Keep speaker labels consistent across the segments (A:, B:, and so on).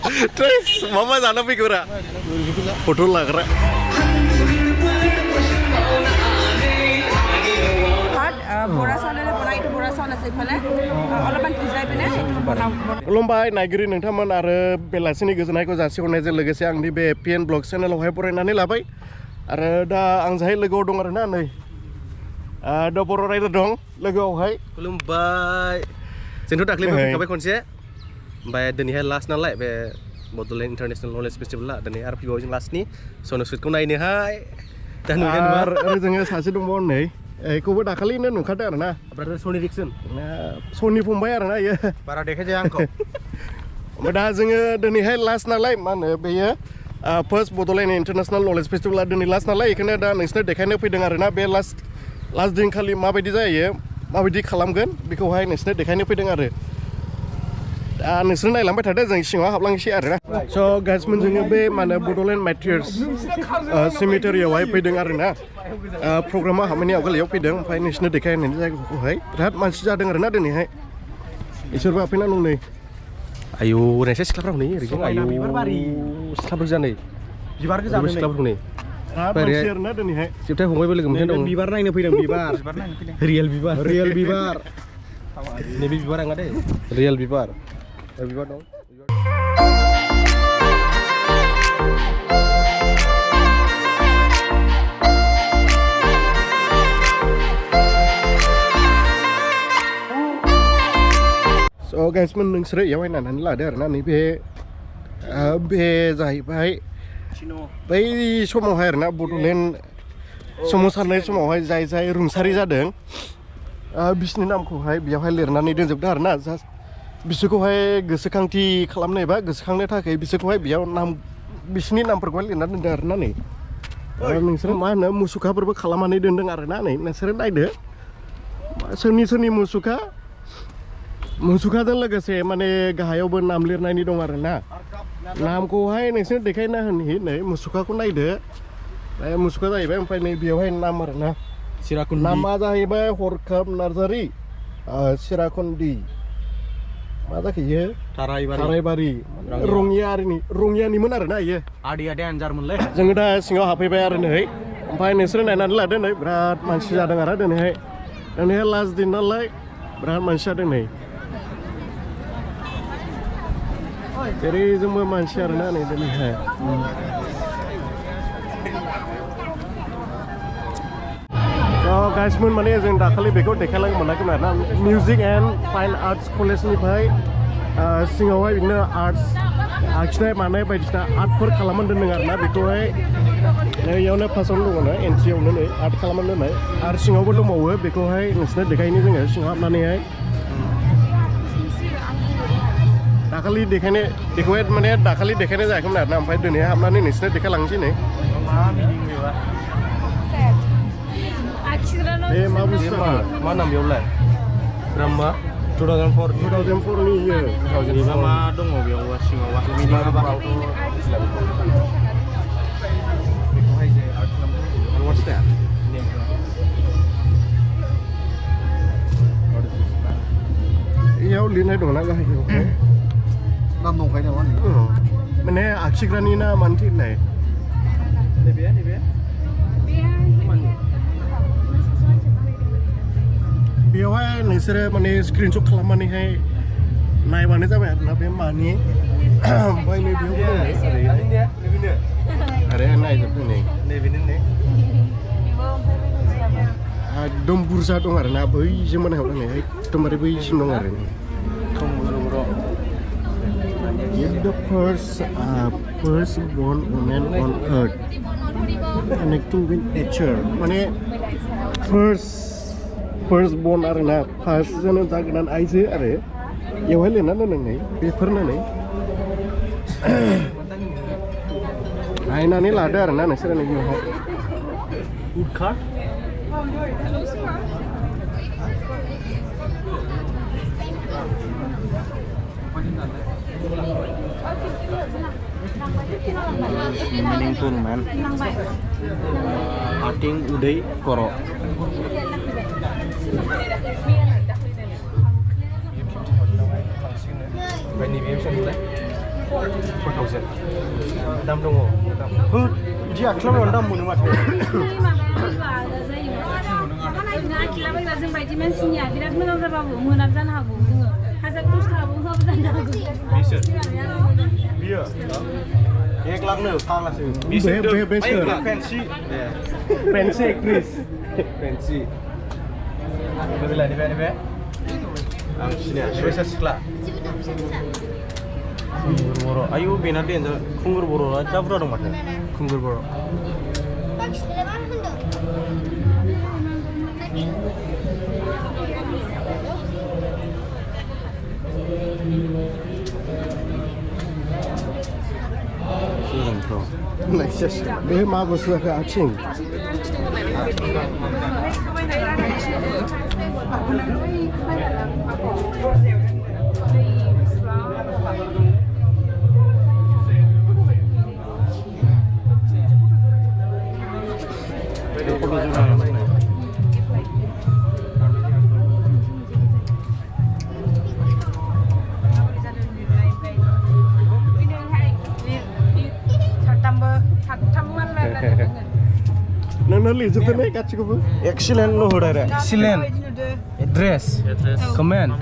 A: Terus mama sana pikir ya? Foto lah keren. खुलुमबाय नायगिरि नोंथांमोन आरो बेलासिनि गोजोननायखौ जासिहरनायजों लोगोसे आंनि बे पिएन ब्लग चेनेलावहाय बरायनानै लाबाय आरो दा आं जाहाय लोगोआव दं आरोना नै दा बर' रायजो दं लोगोआवहाय
B: खुलुमबाय जोंथ' दाख्लै फैखाबाय खनसे ओमफ्राय दिनैहाय लास्ट नालाय बे बड'लेण्ड इन्टारनेशनेल नलेज फेस्टिभेला दिनै आरो फैबावो जों लास्टनि सनु सुटखौ नायनोहाय दा
A: आरो जोङो सासे दंबावो नै एखौबो दाखालिनो नुखादों आरो ना
B: ब्रादार सनि रिक्सन
A: सनि फंबाय आरो ना इयो
B: बारा देखायजाया आंखौ
A: ओमफ्राय दा जोङो दिनैहाय लास्ट नालाय मा होनो बेयो फार्स्ट बड'लेण्ड इन्टारनेशनेल नलेज फेस्टिभेला दिनै लास्ट नालाय बेखायनो दा नोंसोरनो देखायनो फैदों आरो ना बे लास्ट दिनखालि माबायदि जायो माबायदि खालामगोन बेखौहाय नोंसोरनो देखायनो फैदों आरो दा नोंसोर नायलांबाय थादो जों सिङाव हाबलांसै आरो ना स' गाइसमोन जोङो बे मा होनो बड'लेण्ड मार्टियार्स सिमिटारियावहाय फैदों आरो ना प्रग्रामा हाबनायनि आवगायाव फैदों ओमफ्राय नोंसोरनो देखायनायनि जायगाखौहाय बिराद मानसि जादों आरो ना दिनैहाय इसोरबो हाबफैना दं नै
B: आयौ नायसै सिख्लाफ्रा हनै ओरैनो आयौ सिख्लाफोर जानै बिबार गोजा सिख्लाफोर हनै
A: मानसि आरो ना दिनैहाय
B: जोबथाय फंबायबो लोगो मोनदों दं
C: बिबार नायनो फैदों बिबार
B: रियेल बिबार नैबे बिबार आङा दे रियेल बिबार दं
A: स' गाइसमोन नोंसोरो इयावहाय नायनानै लादो आरो ना नैबे जाहैबाय बै समावहाय आरो ना बड'लेण्ड सोमावसारनाय समावहाय जाय रुंसारि जादों बिसोरनि नामखौहाय बेयावहाय लिरनानै दोनजोबदों आरो ना जास्ट बिसोरखौहाय गोसोखांथि खालामनो एबा गोसोखांनो थाखाय बिसोरखौहाय बेयाव बिसोरनि नामफोरखौहाय लिरना दोनदों आरो ना नै नोंसोरो मा होनो मुसुखाफोरबो खालामनानै दोनदों आरो ना नै नोंसोरो नायदो सोरनि मुसुखाजों लोगोसे माने गाहायावबो नाम लिरनायनि दं आरो ना नामखौहाय नोंसोर देखायना होनि नै मुसुखाखौ नायदो मुसुखा जाहैबाय ओमफ्राय नै बेयावहाय नाम आरो ना नामा जाहैबाय हरखाब नार्जारि सिराकुन्दि मा जाखो इयो थारायबारि रङियानिमोन आरो ना इयो
C: आदै आनजारमोनलै
A: जोङो दा सिङाव हाबफैबाय आरो नै ओमफ्राय नोंसोरो नायनानै लादो नै बिराद मानसि जादों आरो दिनैहाय लास्ट दिन नालाय बिराद मानसि जादों नै जेरैजोंबो मानसि आरो ना नै दिनैहाय गाइसमोन माने जों दाखालि बेखौ देखायलांनो मोनाखैमोन आरो ना मिउजिक एन्ड फाइन आर्ट्स कलेजनिफ्राय सिङावहाय बिदिनो आर्ट्स आखिनाय मानाय बायदिसिना आर्टफोर खालामनानै दोनदों आरो ना बेखौहाय इयावनो फार्स्टआवनो दङ ना एन्ट्रियावनो नै आर्ट खालामनानै दोननाय आरो सिङावबो दंबावो बेखौहाय नोंसोरनो देखायनो जोङो सिङाव हाबनानैहाय दाखालि बेखौहाय माने दाखालि देखायनाय जायाखैमोन आरो ना ओमफ्राय दिनै हाबनानै नोंसोरनो देखायलांसै नै मा बुस्थु
B: मा नाम बेयावलाय ग्रामा
A: 2004 नि इयो
C: मा दङ बेयाव सिङाव
A: इयाव लिरनाय दंना गाहायावहाय
C: नाम दंखायो नामा
A: माने आखिग्रानि ना मानोथो होननाय
C: नैबे
A: बेयावहाय नोंसोरो माने स्क्रिनशट खालामनानैहाय नायबानो जाबाय आरो ना बे मानि ओमफ्राय नै बेयाव आरो नायजोबदों नै एकदम बुरजा दं आरो ना बैजों मोनायाव नायनाय एकदमबारे बैसिम दं आरो The first born woman on earth connecting with nature माने first born आरो ना फार्स्ट जोनोम जागोदान आइजो आरो बेवहाय लिरना दोनदों नै बेफोरनो नै नायनानै लादो आरो ना नोंसोरो नै बेवहाय
C: meaningful man Ating Uday Koro
B: 4,000 दाम दङ
C: बिदि आखिलाबायबानो दाम मोनो माथो
D: आखिलाबायबा जों बायदि मानसिनिया बिराद मोजां जाबाबो मोनाब जानो हागौ जोङो हाजार खस्थ'आबो होआबो जानो हागौ
C: बियो 1 लाख नो फाग्लासो
A: बे
C: फेन्सि
A: फेन्सि एक्ट्रिस
B: फेन्सि बेलाय नैबे आं सिनाया सोरबा सिख्ला
C: खुंगुर बर' आयु बेना देन्जार खुंगुर बर'आ जा बुरजा दं माथो खुंगुर बर'
A: बे मा बुस्थु जाखो आथिं नोंनो लिरजोबदों गासिखौबो
C: एक्सिलेन्ट नुहुरो आरो
B: एक्सिलेन्ट एड्रेस कमेन्ट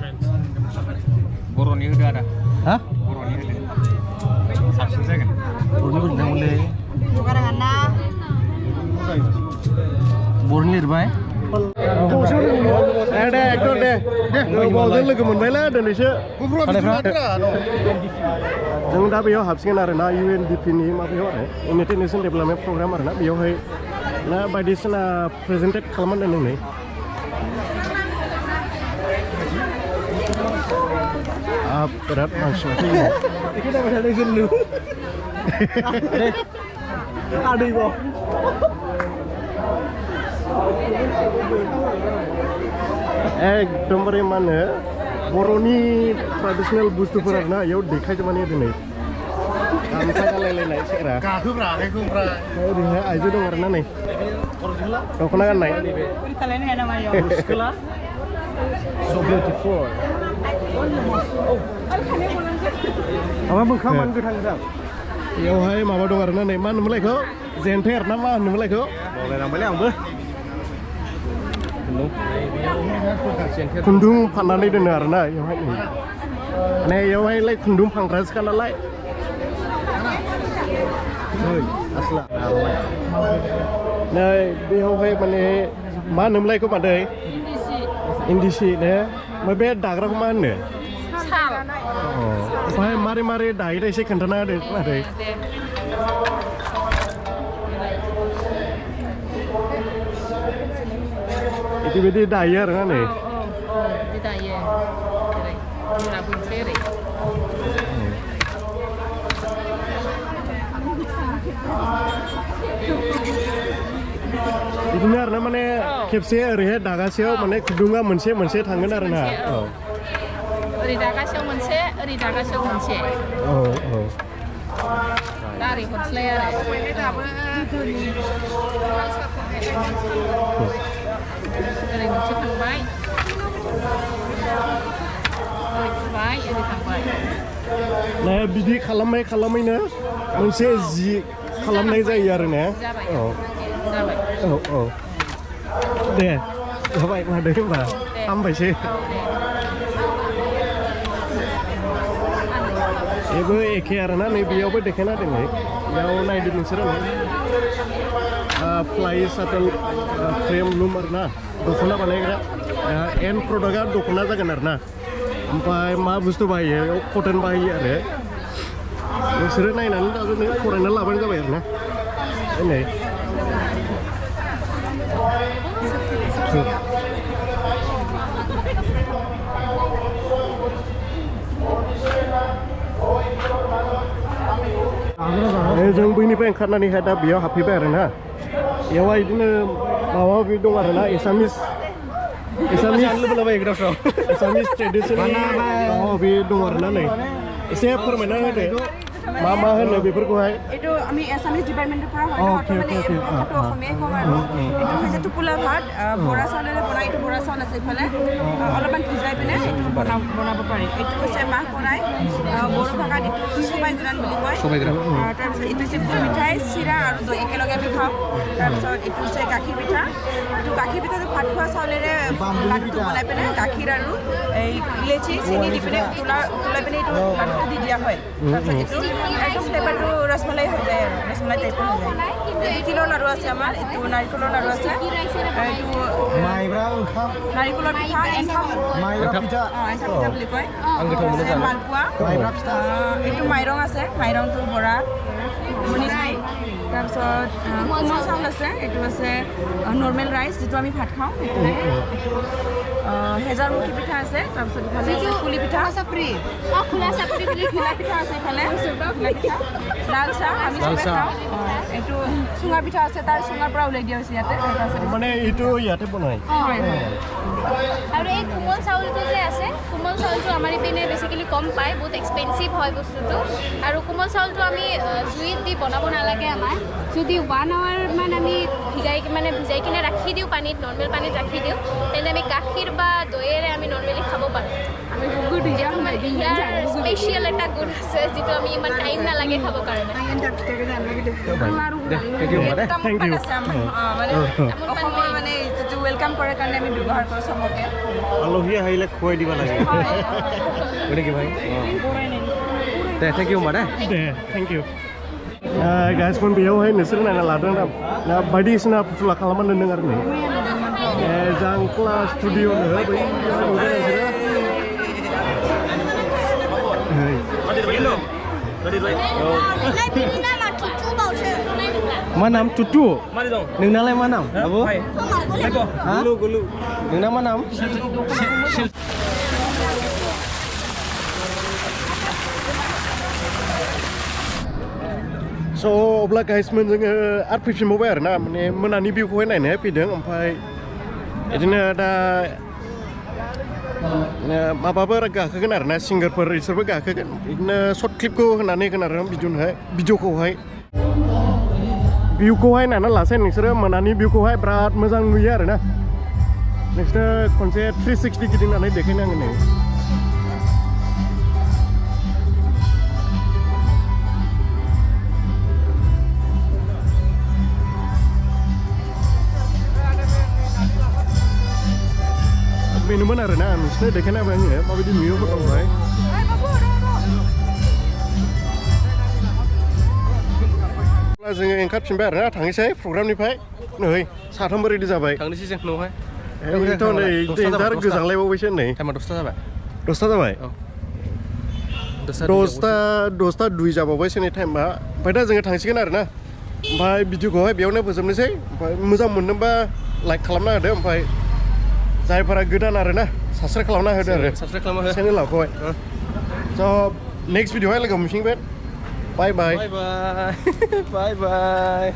C: बर'नि होदो आदा
B: हा
C: बर'नि होदो साबसिन जागोन
B: बर'नि लिरनांगौलै बर'नि लिरबाय
A: दे एक्टर दे गोबावजों लोगो मोनबायलै दिनैसो जों दा बेयाव हाबसिगोन आरो ना UNDP नि माबायाव आरो इउनाइटेड नेशन डेभेलपमेन्ट प्रग्राम आरो ना बेयावहाय ना बायदिसिना प्रेजेन्टेड खालामदों नों नै बिराद मानसि एकदमबारे मा होनो बर'नि ट्रेडिसनेल बुस्थुफोर आरो ना इयाव देखायजोबनानै दिनै गामसा गानलायलायनाय सेंग्रा ओरैहाय आइजो दं आरो ना नै दख'ना गाननाय
C: माबा मोखाङानो गोथां गोथां
A: बेयावहाय माबा दं आरो ना नै मा होनोमोनलाय बेखौ जेन्थेर ना मा होनोमोनलाय बेखौ
C: बावलायलांबायलै आंबो
A: खुन्दुं फाननानै दोनो आरो ना बेयावहाय नै माने बेयावहायलाय खुन्दुं फानग्रासोखा नालाय
C: आसला
A: नै बेयावहाय माने मा होनोमोनलाय बेखौ मादै इन्दि सि ने ओमफ्राय बे दाग्राखौ मा होनो ओमफ्राय मारै मारै दायो एसे खोन्थाना होदो मादै बिदि दायो आरो ना नै
D: दायो ओरै
A: बिदिनो आरो ना माने खेबसे ओरैहाय दागासेयाव माने खुन्दुङा मोनसे मोनसे थांगोन आरो ना
D: ओरै दागासेयाव मोनसे ओरै दागासेयाव मोनसे दा ओरै हरस्लाय आरो ओरै मोनसे थांबाय ओरै फुबाय ओरै थांबाय
A: ना बिदि खालामैनो मोनसे जि खालामनाय जायो आरो ना दे जाबाय मादै होनबा हामबायसै बेबो एखे आरो ना नै बेयावबो देखायना दोनै बेयाव नायदो नोंसोरो फ्लाइ साटल फ्रेम लुम आरो ना दख'ना बानायग्रा एन्ड प्रडाक्टआ दख'ना जागोन आरो ना ओमफ्राय मा बुस्थु बाहायो कटन बाहायो आरो नोंसोरो नायनानै दाजोंनो फरायना लाबानो जाबाय आरो ना नै जों बैनिफ्राय ओंखारनानैहाय दा बेयाव हाबफैबाय आरो ना बेयावहाय बिदिनो माबा माबि दं आरो ना एसामिस ट्रेडिसनेल माबा माबि दं आरो ना नै एसे फोरमायना होदो मा मा होनो बेफोरखौहाय
E: এইটো আমি এছামিজ ডিপাৰ্টমেণ্টৰ পৰা হয় অসমীয়াই কম আৰু এইটো হৈছে টোপোলা ভাত বৰা চাউলেৰে বনাই এইটো বৰা চাউল আছে ইফালে অলপমান ভিজাই পিনে এইটো বনাব পাৰি এইটো হৈছে মাহ কৰাই বড়ো ভাষাত এইটো সবাই গুৰান বুলি কয়
B: সবাই গুৰান।
E: তাৰপিছত এইটো হৈছে গুৰ মিঠাই চিৰা আৰু দৈ একেলগে আমি খাওঁ তাৰপিছত এইটো হৈছে গাখীৰ পিঠা এইটো গাখীৰ পিঠাটো ভাত খোৱা চাউলেৰে লাডুটো বনাই পিনে গাখীৰ আৰু এই ইলাচি চেনি দি পিনে উতলাই পিনে এইটো লাডুটো দি দিয়া হয় তাৰপিছত এইটো একদম ফ্লেভাৰটো ৰসমলাই হৈ যায় আৰু ৰসমলাই টাইপৰ হৈ যায় এইটো তিলৰ লাডু আছে আমাৰ এইটো নাৰিকলৰ লাডু আছে এইটো নাৰিকলৰ পিঠা এনথাম এনথাম পিঠা বুলি কয় মালপোৱা এইটো মাইৰং আছে মাইৰংটো বৰা শুনিছোঁ তাৰপিছত কোমল চাউল আছে এইটো আছে নৰ্মেল ৰাইচ যিটো আমি ভাত খাওঁ সেইটোৱে এইটো হেজাৰমুখী পিঠা আছে তাৰপিছত ইফালে পুলি পিঠা খোলা চাপৰি বুলি খোলা পিঠা আছে ইফালে খোলা পিঠা লাল চাহ আমি চবে খাওঁ এইটো চুঙা পিঠা আছে তাৰ চুঙাৰ পৰা ওলাই দিয়া হৈছে ইয়াতে
A: মানে এইটো ইয়াতে বনাই
F: আৰু এই কোমল চাউলটো যে আছে কোমল চাউলটো আমাৰ ইপিনে বেছিকেলি কম পায় বহুত এক্সপেঞ্চিভ হয় বস্তুটো আৰু কোমল চাউলটো আমি জুইত দি বনাব নালাগে আমাৰ যদি 1 hour মান আমি ভিজাই কিনে ৰাখি দিওঁ পানীত নৰ্মেল পানীত ৰাখি দিওঁ তেন্তে আমি গাখীৰ বা দৈয়েৰে আমি নৰ্মেলি খাব পাৰোঁ ইয়াৰ স্পেচিয়েল এটা গুণ আছে যিটো আমি ইমান টাইম নালাগে খাবৰ কাৰণে
E: অসমৰ মানে যিটো ৱেলকাম কৰাৰ কাৰণে আমি ব্যৱহাৰ কৰোঁ চবকে
C: আলহী আহিলে খুৱাই দিব লাগে
B: কি ভাই দে থেংক ইউ দে
A: दे थैंक यू गाइस मोन बेयावहाय नोंसोर नायना लादों ना बायदिसिना फुथुला खालामना दोनदों आरो नै जांख्ला स्टुडिअ नो बै
B: मा नाम टुटु नोंनालाय मा नाम आबो गुलु गुलु नोंना मा नाम
A: स' अब्ला गाइसमोन जोङो आरो फैफिनबावबाय आरो ना माने मोनानि भिउखौहाय नायनो फैदों ओमफ्राय बिदिनो दा माबाफोर गाखोगोन आरो ना सिंगारफोर इसोरबो गाखोगोन बिदिनो सर्ट क्लिपखौ होनानै होगोन आरो भिडिअखौहाय भिउखौहाय नायना लासै नोंसोरो मोनानि भिउखौहाय बिराद मोजां नुयो आरो ना नोंसोरो खनसे 360 गिदिंनानै देखायनांगोन नै बेनोमोन आरो ना नोंसोरनो देखायना होबाय आङो माबायदि नुयो फट'खौहाय जोङो ओंखारफिनबाय आरो ना थांनोसै प्रग्रामनिफ्राय नै साथामबो रेडि जाबाय
B: थांनोसै जों न'आवहाय
A: थ' नै देन्जार गोजांलायबावबायसो नै
B: टाइमा 10ता जाबाय
A: 10ता जाबाय 10ता 2 जाबावबायसो नै टाइमा ओमफ्राय दा जोङो थांसिगोन आरो ना ओमफ्राय भिडिअखौहाय बेयावनो फोजोबनोसै ओमफ्राय मोजां मोनदोंबा लाइक खालामना होदो ओमफ्राय जायफोरा गोदान आरो ना साबस्क्राइब खालामना होदो आरो
B: साबस्क्राइब खालामना हो
A: चेनेलखौहाय स' नेक्स्ट भिडिअआवहाय लोगो मोनफिनगोन बाय बाय
B: बाय बाय बाय बाय